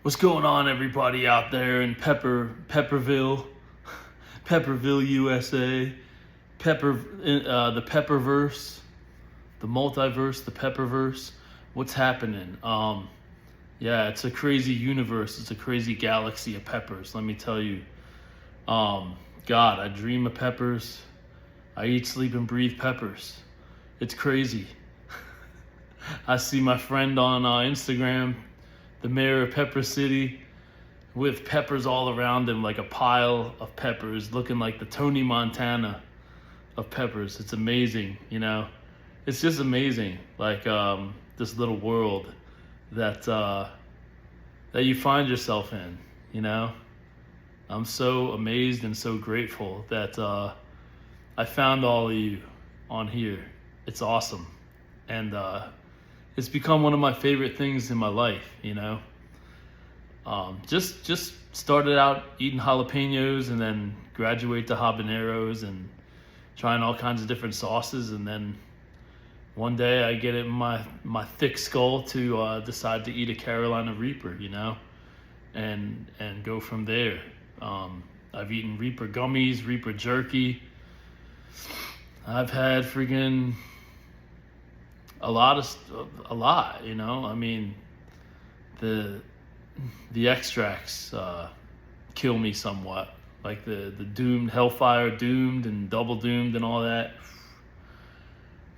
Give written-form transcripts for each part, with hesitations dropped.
What's going on, everybody out there in Pepperville, Pepperville, USA, the Pepperverse, the multiverse, the Pepperverse? What's happening? Yeah, it's a crazy universe. It's a crazy galaxy of peppers. Let me tell you. God, I dream of peppers. I eat, sleep, and breathe peppers. It's crazy. I see my friend on Instagram, the mayor of Pepper City, with peppers all around him, like a pile of peppers, looking like the Tony Montana of peppers. It's amazing, you know. It's just amazing, like this little world that that you find yourself in, you know. I'm so amazed and so grateful that I found all of you on here. It's awesome, and it's become one of my favorite things in my life, you know. Just started out eating jalapenos and then graduate to habaneros and trying all kinds of different sauces, and then one day I get it in my thick skull to decide to eat a Carolina Reaper, you know, and go from there. I've eaten Reaper gummies, Reaper jerky. I've had freaking a lot, you know. I mean, the extracts kill me somewhat, like the doomed, hellfire doomed and double doomed and all that.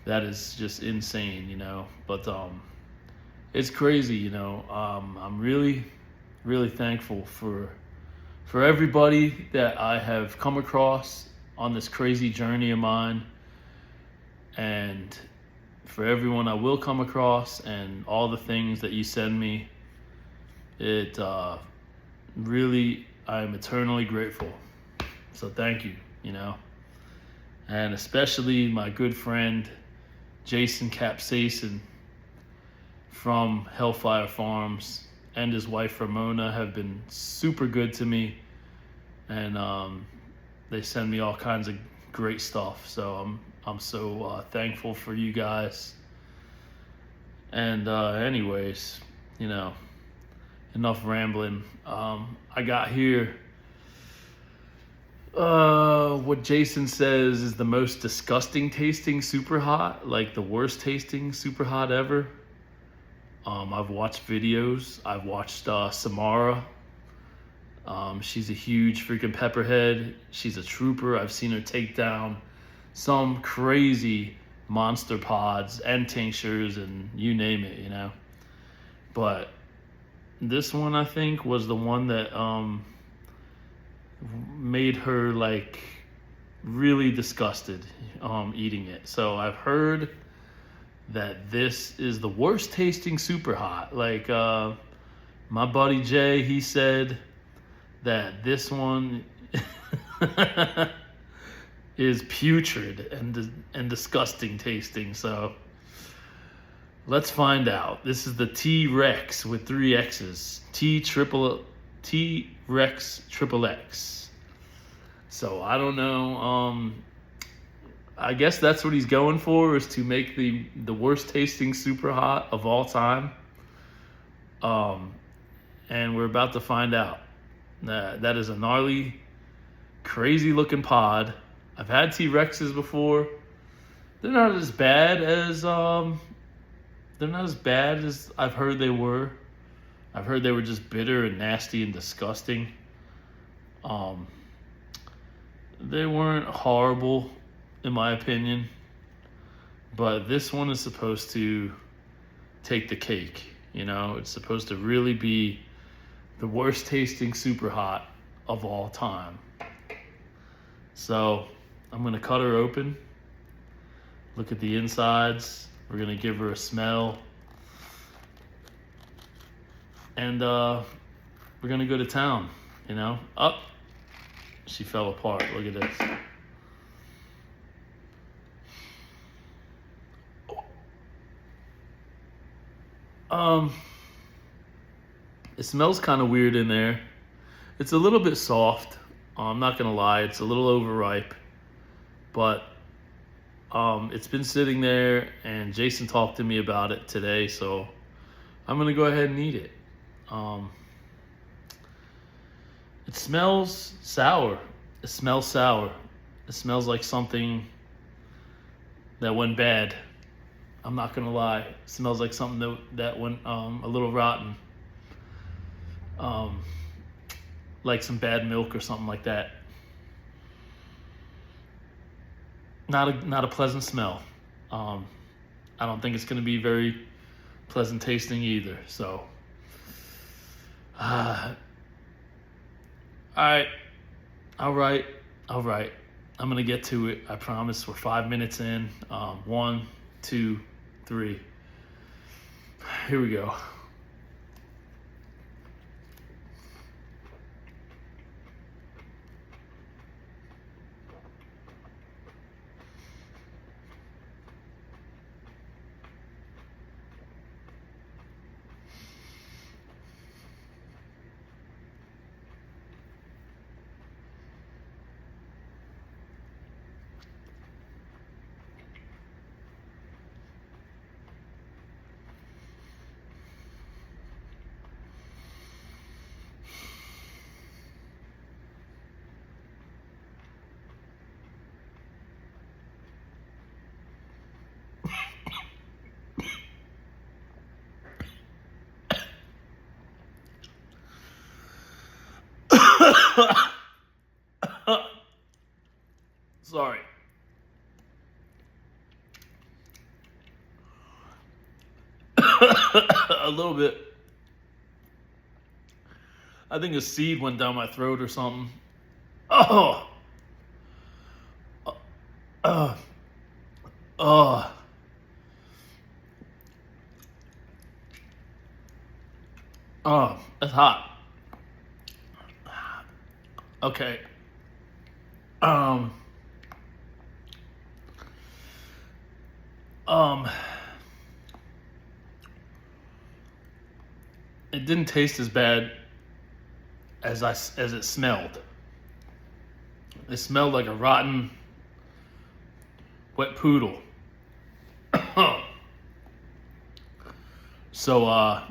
That is just insane, you know. But it's crazy, you know. I'm really thankful for everybody that I have come across on this crazy journey of mine, and for everyone I will come across, and all the things that you send me. It really, I'm eternally grateful. So thank you, you know. And especially my good friend Jason Capsaicin from Hellfire Farms and his wife Ramona have been super good to me, and they send me all kinds of great stuff. So I'm so thankful for you guys. And anyways, you know, enough rambling. I got here what Jason says is the most disgusting tasting super hot, like the worst tasting super hot ever. I've watched videos. I've watched Samara. She's a huge freaking pepperhead. She's a trooper. I've seen her take down some crazy monster pods and tinctures and you name it, you know. But this one, I think, was the one that made her like really disgusted eating it. So I've heard that this is the worst tasting super hot. Like my buddy Jay, he said that this one is putrid and disgusting tasting. So let's find out. This is the T-Rex with 3 X's. T-ReXXX. So I don't know. I guess that's what he's going for, is to make the worst tasting super hot of all time. And we're about to find out. That is a gnarly, crazy looking pod. I've had T-Rexes before. They're not as bad as I've heard they were. I've heard they were just bitter and nasty and disgusting. They weren't horrible, in my opinion. But this one is supposed to take the cake. You know, it's supposed to really be the worst tasting super hot of all time. So I'm gonna cut her open, look at the insides. We're gonna give her a smell, and we're gonna go to town, you know. Up, she fell apart. Look at this. It smells kind of weird in there. It's a little bit soft. I'm not gonna lie, it's a little overripe, but it's been sitting there, and Jason talked to me about it today, so I'm gonna go ahead and eat it. It smells sour. It smells sour. It smells like something that went bad. I'm not gonna lie. It smells like something that went a little rotten. Um, like some bad milk or something like that. Not a pleasant smell. I don't think it's gonna be very pleasant tasting either. So, all right. I'm gonna get to it. I promise. We're 5 minutes in. 1, 2, 3. Here we go. Sorry. A little bit. I think a seed went down my throat or something. Oh. Uh. Oh. Oh, that's hot. Okay. Um. It didn't taste as bad as it smelled. It smelled like a rotten wet poodle. So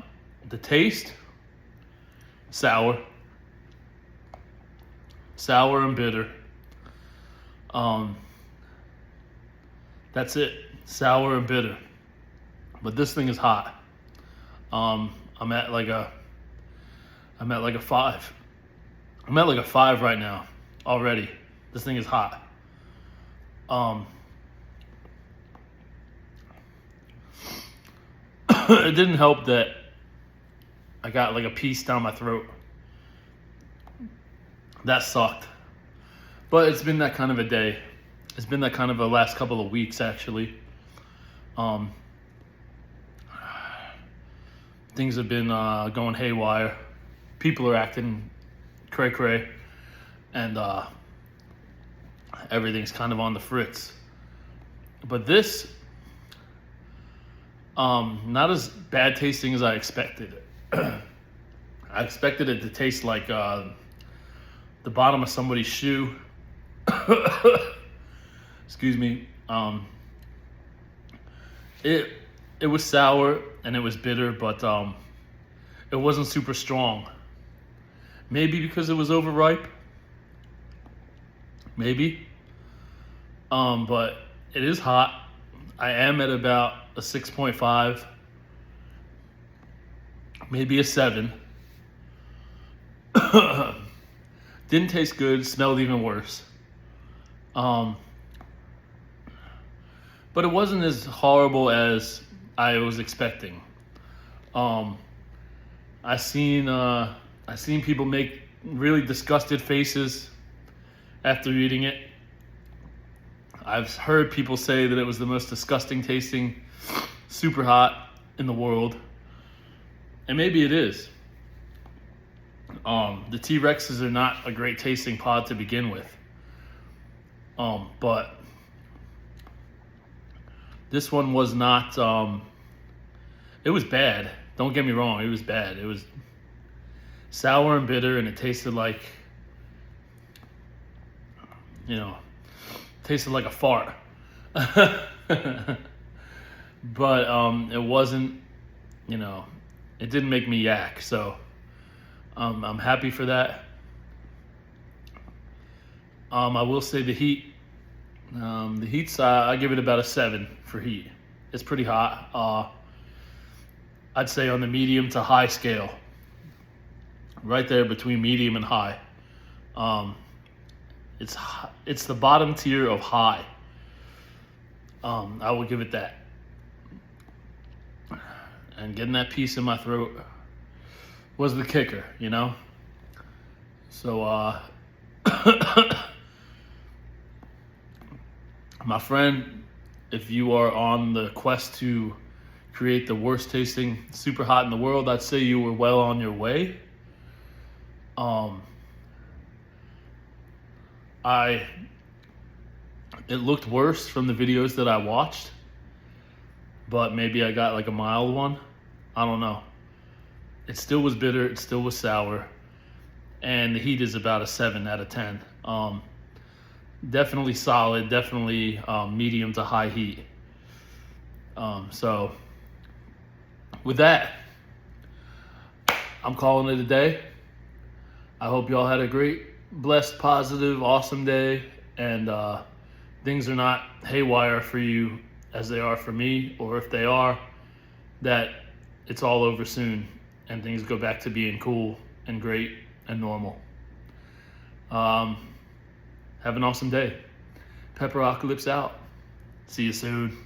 the taste, sour and bitter. That's it, sour and bitter. But this thing is hot. I'm at like a 5. I'm at like a 5 right now already. This thing is hot. It didn't help that I got like a piece down my throat. That sucked. But it's been that kind of a day. It's been that kind of a last couple of weeks actually. Things have been going haywire. People are acting cray cray, and everything's kind of on the fritz. But this, not as bad tasting as I expected. I expected it to taste like the bottom of somebody's shoe. Excuse me. It was sour and it was bitter, but it wasn't super strong. Maybe because it was overripe. Maybe. But it is hot. I am at about a 6.5, maybe a 7. Didn't taste good, smelled even worse. But it wasn't as horrible as I was expecting. I seen people make really disgusted faces after eating it. I've heard people say that it was the most disgusting tasting, super hot in the world. And maybe it is. The T-ReXXs are not a great tasting pod to begin with. But this one was not, it was bad. Don't get me wrong, it was bad. It was sour and bitter, and it tasted like, tasted like a fart. But it wasn't, it didn't make me yak. So I'm happy for that. I will say the heat. The heat's I give it about a 7 for heat. It's pretty hot. I'd say on the medium to high scale, right there between medium and high. It's the bottom tier of high. I will give it that. And getting that piece in my throat was the kicker, you know? So, my friend, if you are on the quest to create the worst tasting super hot in the world, I'd say you were well on your way. It looked worse from the videos that I watched, but maybe I got like a mild one. I don't know. It still was bitter. It still was sour. And the heat is about a 7 out of 10. Definitely solid. Definitely medium to high heat. So with that, I'm calling it a day. I hope y'all had a great, blessed, positive, awesome day. And things are not haywire for you as they are for me, or if they are, that it's all over soon and things go back to being cool and great and normal. Have an awesome day. Pepperocalypse out. See you soon.